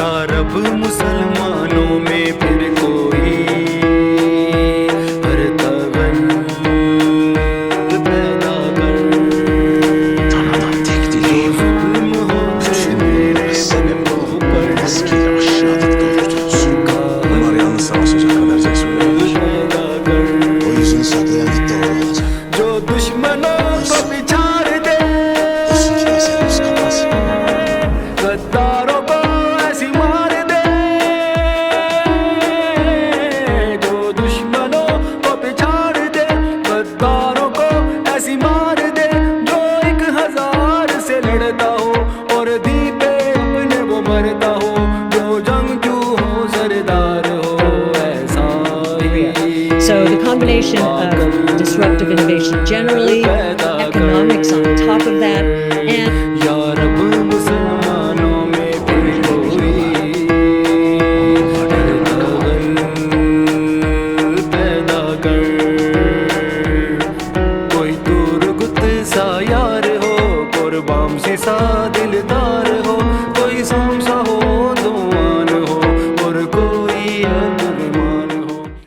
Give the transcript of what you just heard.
रब मुसलमानों में फिर कोई हरतगल पैदा कर। Tanrı'dan tek dileğim जुल्म हो मेरे senin bu ऊपर maskeli aşağılık doğrultulsun. Bunlar yalnız savaşacak kadar cesur değiller. पैदा कर। O yüzünü saklayan ilk de o olacak. जो दुश्मनों को पिछाड़ दे, Olsun ki meselemiz kapansın. गद्दारों को ऐसी मार दे, जो दुश्मनों को पिछाड़ दे, गद्दारों को ऐसी मार दे, जो 1000 से लड़ता हो और दीपे अपने वो मरता हो, जो जंगजू हो सरदार हो ऐसा ही। So the combination of disruptive innovation generally, economics on top of that, and